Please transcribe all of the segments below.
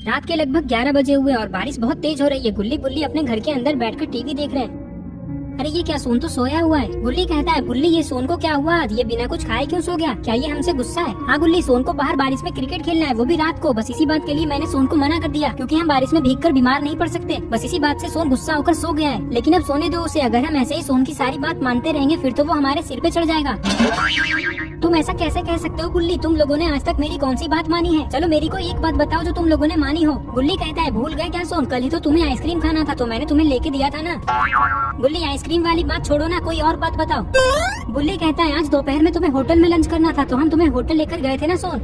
रात के लगभग 11 बजे हुए और बारिश बहुत तेज हो रही है। गुल्ली बुल्ली अपने घर के अंदर बैठकर टीवी देख रहे हैं। अरे ये क्या, सोन तो सोया हुआ है। गुल्ली कहता है, बुल्ली ये सोन को क्या हुआ आज, ये बिना कुछ खाए क्यों सो गया, क्या ये हमसे गुस्सा है? हाँ गुल्ली, सोन को बाहर बारिश में क्रिकेट खेलना है, वो भी रात को। बस इसी बात के लिए मैंने सोन को मना कर दिया, क्योंकि हम बारिश में भीगकर बीमार नहीं पड़ सकते। बस इसी बात से सोन गुस्सा होकर सो गया है। लेकिन अब सोने दो उसे, अगर हम ऐसे ही सोन की सारी बात मानते रहेंगे फिर तो वो हमारे सिर पे चढ़ जाएगा। तुम ऐसा कैसे कह सकते हो गुल्ली, तुम लोगों ने आज तक मेरी कौन सी बात मानी है? चलो मेरी को एक बात बताओ जो तुम लोगों ने मानी हो। गुल्ली कहता है, भूल गए क्या सोन, कल ही तो तुम्हें आइसक्रीम खाना था तो मैंने तुम्हें लेके दिया था ना। गुल्ली आइसक्रीम वाली बात छोड़ो ना, कोई और बात बताओ। बुल्ली कहता है, आज दोपहर में तुम्हें होटल में लंच करना था तो हम तुम्हें होटल लेकर गए थे ना सोन।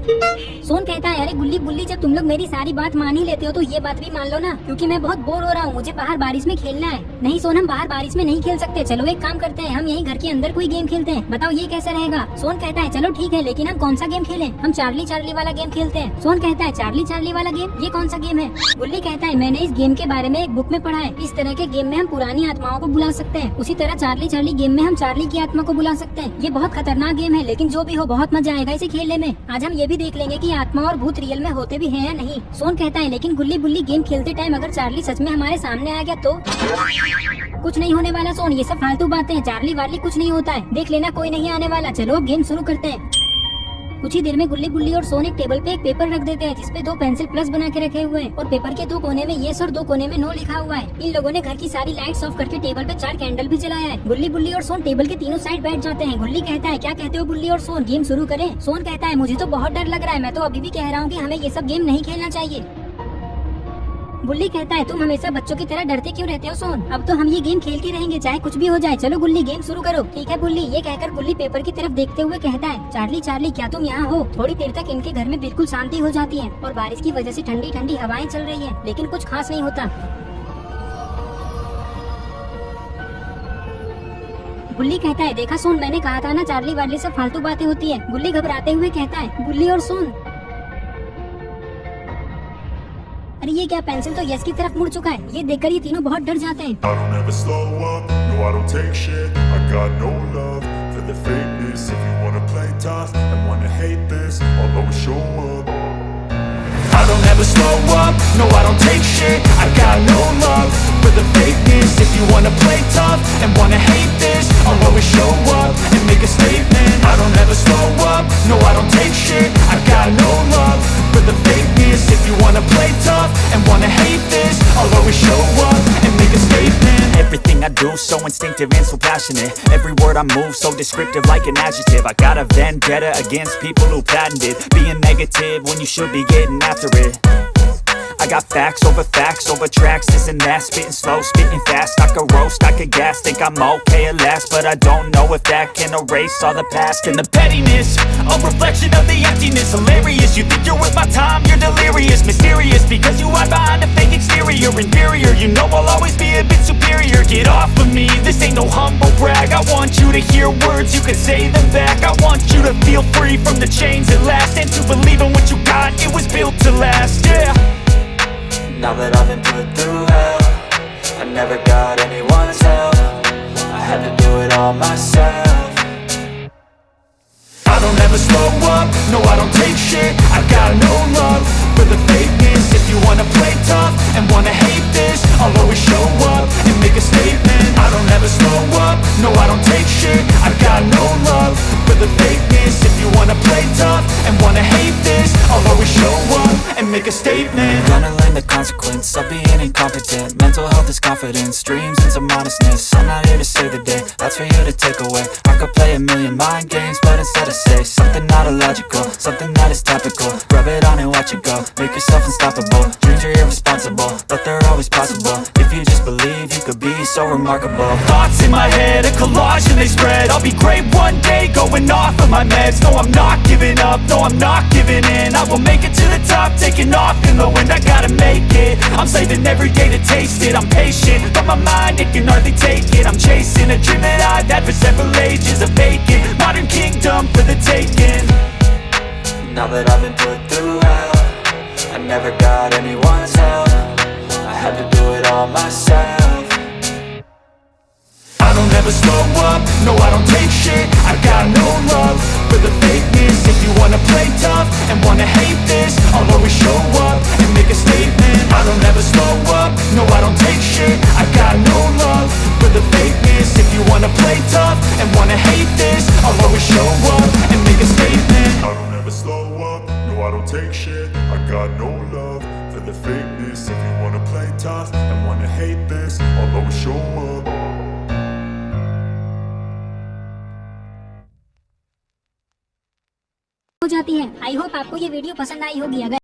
सोन कहता है, अरे गुल्ली बुल्ली, जब तुम लोग मेरी सारी बात मान ही लेते हो तो ये बात भी मान लो ना, क्योंकि मैं बहुत बोर हो रहा हूँ, मुझे बाहर बारिश में खेलना है। नहीं सोन, हम बाहर बारिश में नहीं खेल सकते। चलो एक काम करते हैं, हम यहीं घर के अंदर कोई गेम खेलते हैं, बताओ ये कैसा रहेगा? सोन कहता है, चलो ठीक है, लेकिन हम कौन सा गेम खेलें? हम चार्ली चार्ली वाला गेम खेलते हैं। सोन कहता है, चार्ली चार्ली वाला गेम, ये कौन सा गेम है? बुल्ली कहता है, मैंने इस गेम के बारे में एक बुक में पढ़ा है। इस तरह के गेम में हम पुरानी आत्माओं को बुला सकते हैं, उसी तरह चार्ली चार्ली गेम में हम चार्ली की आत्मा को बुला सकते हैं। ये बहुत खतरनाक गेम है, लेकिन जो भी हो बहुत मजा आएगा इसे खेलने में। आज हम ये भी देख लेंगे कि आत्मा और भूत रियल में होते भी हैं या नहीं। सोन कहता है, लेकिन गुल्ली बुल्ली गेम खेलते टाइम अगर चार्ली सच में हमारे सामने आ गया तो? कुछ नहीं होने वाला सोन, ये सब फालतू बातें हैं, चार्ली वार्ली कुछ नहीं होता है, देख लेना कोई नहीं आने वाला। चलो अब गेम शुरू करते हैं। कुछ ही देर में गुल्ली बुल्ली और सोन एक टेबल पे एक पेपर रख देते हैं जिसपे 2 पेंसिल प्लस बना के रखे हुए हैं और पेपर के 2 कोने में येस और 2 कोने में नो लिखा हुआ है। इन लोगों ने घर की सारी लाइट्स ऑफ करके टेबल पे 4 कैंडल भी जलाया है। गुल्ली बुल्ली और सोन टेबल के तीनों साइड बैठ जाते हैं। गुल्ली कहता है, क्या कहते हो बुल्ली और सोन, गेम शुरू करें? सोन कहता है, मुझे तो बहुत डर लग रहा है, मैं तो अभी भी कह रहा हूँ कि हमें ये सब गेम नहीं खेलना चाहिए। बुल्ली कहता है, तुम हमेशा बच्चों की तरह डरते क्यों रहते हो सोन, अब तो हम ये गेम खेलते रहेंगे चाहे कुछ भी हो जाए। चलो गुल्ली गेम शुरू करो। ठीक है बुल्ली, ये कहकर गुल्ली पेपर की तरफ देखते हुए कहता है, चार्ली चार्ली क्या तुम यहाँ हो? थोड़ी देर तक इनके घर में बिल्कुल शांति हो जाती है और बारिश की वजह से ठंडी ठंडी हवाएं चल रही है, लेकिन कुछ खास नहीं होता। बुल्ली कहता है, देखा सोन, मैंने कहा था ना चार्ली वार्ली से फालतू बातें होती है। गुल्ली घबराते हुए कहता है, बुल्ली और सोन, अरे ये क्या, पेंसिल तो यस की तरफ मुड़ चुका है। ये देखकर ये तीनों बहुत डर जाते हैं। I don't ever slow up, no I don't take shit. I got no love for the fakeness. If you wanna play tough and wanna hate this, I'll always show up and make a statement. I don't ever slow up, no I don't take shit. I got no love for the fakeness. If you wanna play tough and wanna hate this, I'll always show up and make a statement. Everything I do so instinctive and so passionate. Every word I move so descriptive like an adjective. I got a vendetta against people who patented being negative when you should be getting after it. I got facts over tracks, this and that. Spitting slow, spitting fast. I could roast, I could gas. Think I'm okay at last, but I don't know if that can erase all the past. And the pettiness, a reflection of the emptiness. Hilarious, you think you're worth my time, you're delirious. Mysterious, because you hide behind a fake exterior. Inferior, you know I'll always be a bit superior. Get off of me, this ain't no humble brag. I want you to hear words, you can say them back. I want you to feel free from the chains at last, and to believe in what you got, it was built to last, yeah. Now that I've been put through hell, I never got anyone's help. I had to do it all myself. I don't ever slow up, no I don't take shit. I got no love for the fakeness. If you wanna play tough and wanna hate this, I'll always show up and make a statement. I don't ever slow up, no I don't take shit. I got no love for the fakeness. If you wanna play tough and wanna hate this, I'll always show up and make a statement. Gonna learn the consequence of being incompetent. Mental health is confidence, dreams and some honestness. I'm not here to save the day, that's for you to take away. I could play a million mind games, but instead I say something not illogical, something that is topical. Rub it on and watch it go, make yourself unstoppable. Dreams are irresponsible, but they're always possible. If you just believe, you could be so remarkable. Thoughts in my head, a collage and they spread. I'll be great one day, going off of my meds. No, I'm not giving up, no, I'm not giving in. I will make it to the top, taking off in the wind. I gotta make it, I'm saving every day to taste it. I'm patient, but my mind, it can hardly take it. I'm chasing a dream that I've had for several ages. A vacant, modern kingdom for the taking. Now that I've been put through hell, I never got anyone's help. I had to do it all myself. I don't ever slow up, no I don't take shit. I got no love for the fakeness. If you wanna play tough and wanna hate this, I'll always show up and make a statement. I got no love for the fakeness. If you wanna play tough and wanna hate this, I'll always show up. हो जाती है। I hope आपको ये video पसंद आई होगी। अगर